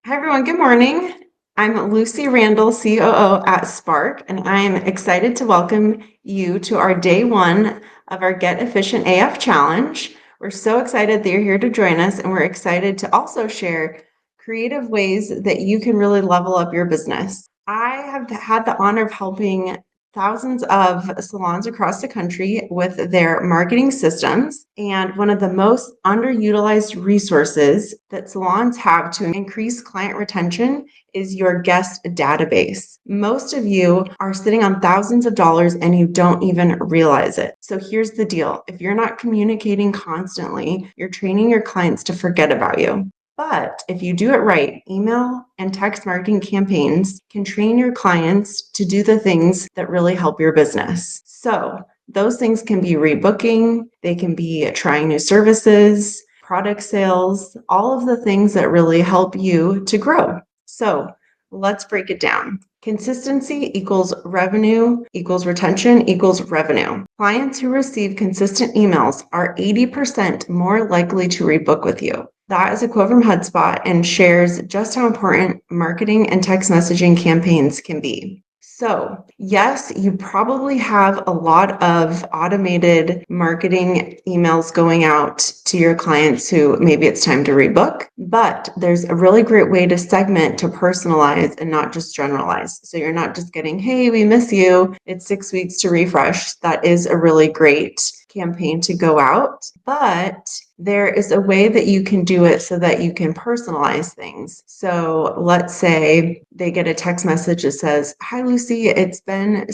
Hi, everyone. Good morning. I'm Lucy Randall, COO at Spark, and I'm excited to welcome you to our day one of our Get Efficient AF Challenge. We're so excited that you're here to join us, and we're excited to also share creative ways that you can really level up your business. I have had the honor of helping thousands of salons across the country with their marketing systems. And one of the most underutilized resources that salons have to increase client retention is your guest database. Most of you are sitting on thousands of dollars and you don't even realize it. So here's the deal. If you're not communicating constantly, you're training your clients to forget about you. But if you do it right, email and text marketing campaigns can train your clients to do the things that really help your business. So those things can be rebooking, they can be trying new services, product sales, all of the things that really help you to grow. So let's break it down. Consistency equals revenue equals retention equals revenue. Clients who receive consistent emails are 80% more likely to rebook with you. That is a quote from HubSpot and shares just how important marketing and text messaging campaigns can be. So yes, you probably have a lot of automated marketing emails going out to your clients who maybe it's time to rebook, but there's a really great way to segment, to personalize, and not just generalize. So you're not just getting, hey, we miss you, it's 6 weeks to refresh. That is a really great campaign to go out, but there is a way that you can do it so that you can personalize things. So let's say they get a text message that says, hi, Lucy, it's been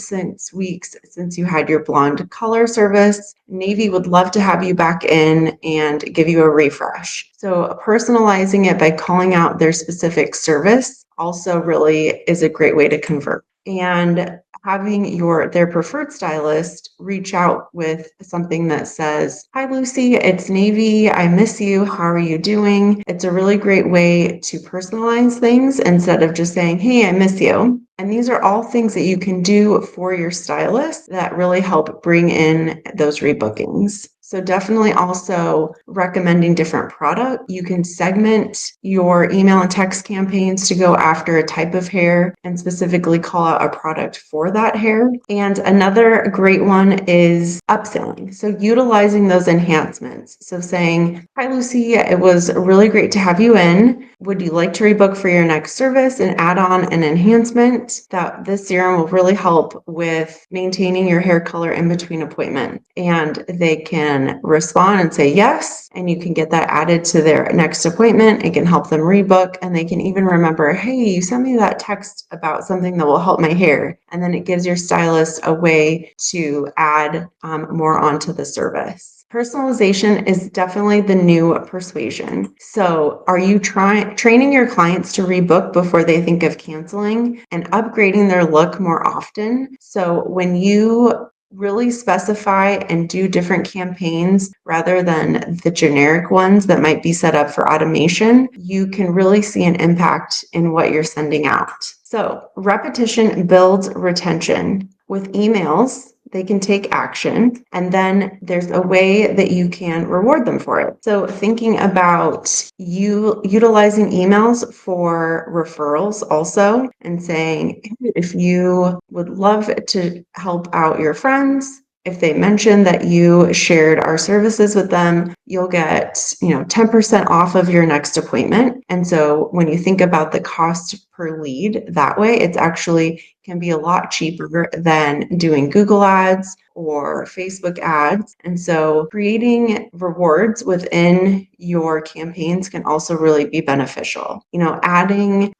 weeks since you had your blonde color service. Navy would love to have you back in and give you a refresh. So personalizing it by calling out their specific service also really is a great way to convert. And having their preferred stylist reach out with something that says, hi, Lucy, it's Navy. I miss you. How are you doing? It's a really great way to personalize things instead of just saying, hey, I miss you. And these are all things that you can do for your stylist that really help bring in those rebookings. So definitely also recommending different product. You can segment your email and text campaigns to go after a type of hair and specifically call out a product for that hair. And another great one is upselling. So utilizing those enhancements. So saying, hi, Lucy, it was really great to have you in. Would you like to rebook for your next service and add on an enhancement that this serum will really help with maintaining your hair color in between appointment? And they can respond and say yes, and you can get that added to their next appointment. It can help them rebook, and they can even remember, hey, you sent me that text about something that will help my hair. And then it gives your stylist a way to add more onto the service. Personalization is definitely the new persuasion. So are you training your clients to rebook before they think of canceling and upgrading their look more often? So when you really specify and do different campaigns rather than the generic ones that might be set up for automation, you can really see an impact in what you're sending out. So repetition builds retention. With emails, they can take action, and then there's a way that you can reward them for it. So thinking about you utilizing emails for referrals also, and saying, if you would love to help out your friends, if they mention that you shared our services with them, you'll get 10% off of your next appointment. And so when you think about the cost per lead that way, it's actually can be a lot cheaper than doing Google ads or Facebook ads. And so creating rewards within your campaigns can also really be beneficial. Adding,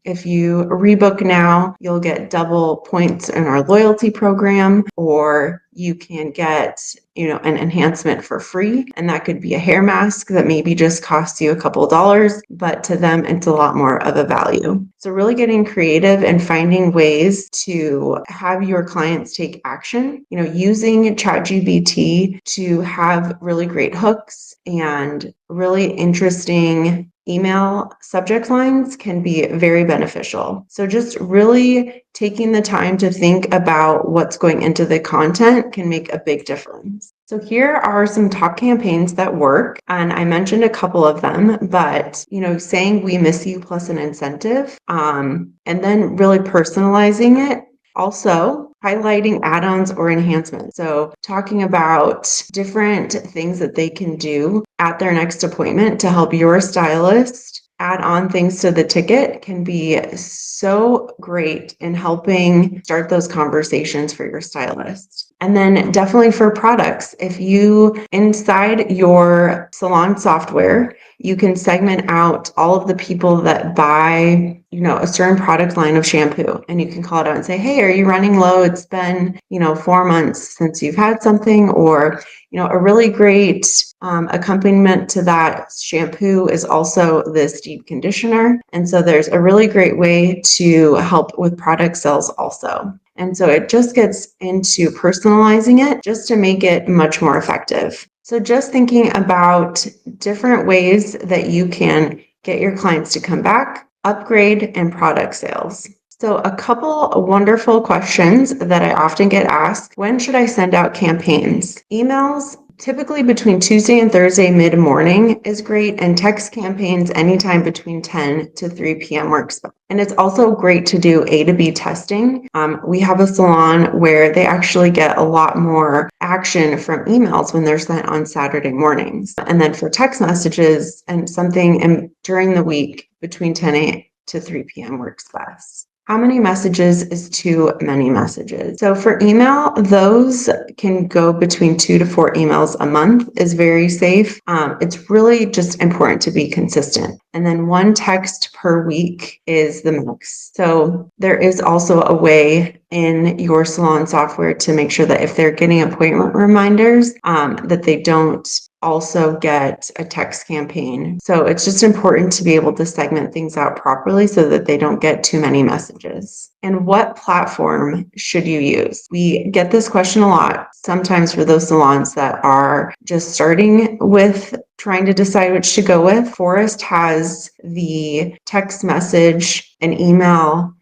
if you rebook now, you'll get double points in our loyalty program, or you can get an enhancement for free. And that could be a hair mask that maybe just costs you a couple of dollars, but to them, it's a lot more of a value. So really getting creative and finding ways to have your clients take action, using ChatGPT to have really great hooks and really interesting email subject lines can be very beneficial. So just really taking the time to think about what's going into the content can make a big difference. So here are some top campaigns that work, and I mentioned a couple of them, but saying "we miss you" plus an incentive, and then really personalizing it. Also, highlighting add-ons or enhancements. So talking about different things that they can do at their next appointment to help your stylist add on things to the ticket can be so great in helping start those conversations for your stylist. And then definitely for products, if you inside your salon software, you can segment out all of the people that buy a certain product line of shampoo, and you can call it out and say, "Hey, are you running low? It's been 4 months since you've had something," or a really great accompaniment to that shampoo is also this deep conditioner. And so there's a really great way to help with product sales also. And so it just gets into personalizing it just to make it much more effective. So just thinking about different ways that you can get your clients to come back, upgrade, and product sales. So a couple wonderful questions that I often get asked: when should I send out campaigns? Emails, typically between Tuesday and Thursday mid-morning is great, and text campaigns anytime between 10 to 3 p.m. works. And it's also great to do A to B testing. We have a salon where they actually get a lot more action from emails when they're sent on Saturday mornings. And then for text messages and something during the week between 10 a.m. to 3 p.m. works best. How many messages is too many messages? So for email, those can go between 2 to 4 emails a month is very safe. It's really just important to be consistent. And then 1 text per week is the max. So there is also a way in your salon software to make sure that if they're getting appointment reminders, that they don't also get a text campaign. So it's just important to be able to segment things out properly so that they don't get too many messages. And what platform should you use? We get this question a lot, sometimes for those salons that are just starting with trying to decide which to go with. Forest has the text message and email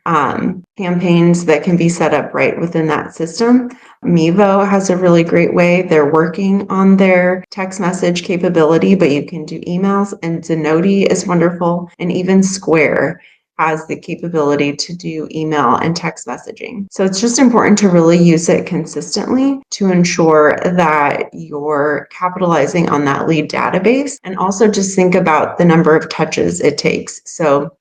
campaigns that can be set up right within that system. Mevo has a really great way. They're working on their text message capability, but you can do emails, and Zenoti is wonderful, and even Square has the capability to do email and text messaging. So it's just important to really use it consistently to ensure that you're capitalizing on that lead database, and also just think about the number of touches it takes. So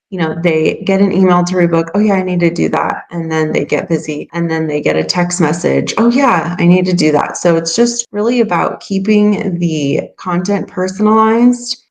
they get an email to rebook. Oh yeah, I need to do that. And then they get busy, and then they get a text message. Oh yeah, I need to do that. So it's just really about keeping the content personalized,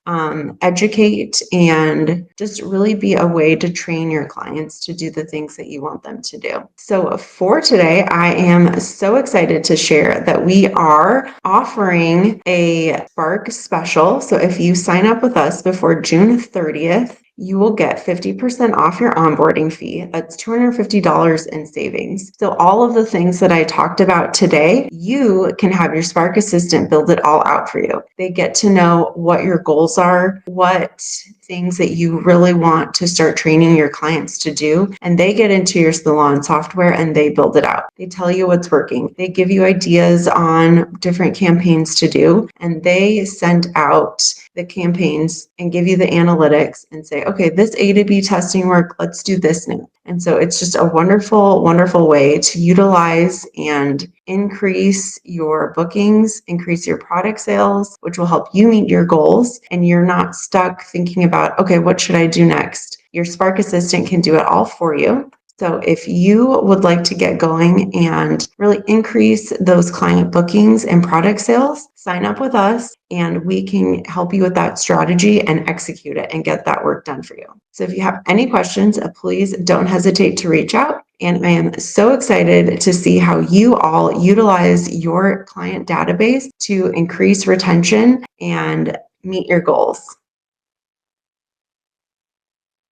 educate, and just really be a way to train your clients to do the things that you want them to do. So for today, I am so excited to share that we are offering a Spark special. So if you sign up with us before June 30th, you will get 50% off your onboarding fee. That's $250 in savings. So all of the things that I talked about today, you can have your Spark Assistant build it all out for you. They get to know what your goals are, what things that you really want to start training your clients to do, and they get into your salon software and they build it out. They tell you what's working. They give you ideas on different campaigns to do, and they send out the campaigns and give you the analytics and say, okay, this A to B testing work, let's do this now. And so it's just a wonderful, wonderful way to utilize and increase your bookings, increase your product sales, which will help you meet your goals. And you're not stuck thinking about, okay, what should I do next? Your Spark Assistant can do it all for you. So if you would like to get going and really increase those client bookings and product sales, sign up with us and we can help you with that strategy and execute it and get that work done for you. So if you have any questions, please don't hesitate to reach out. And I am so excited to see how you all utilize your client database to increase retention and meet your goals.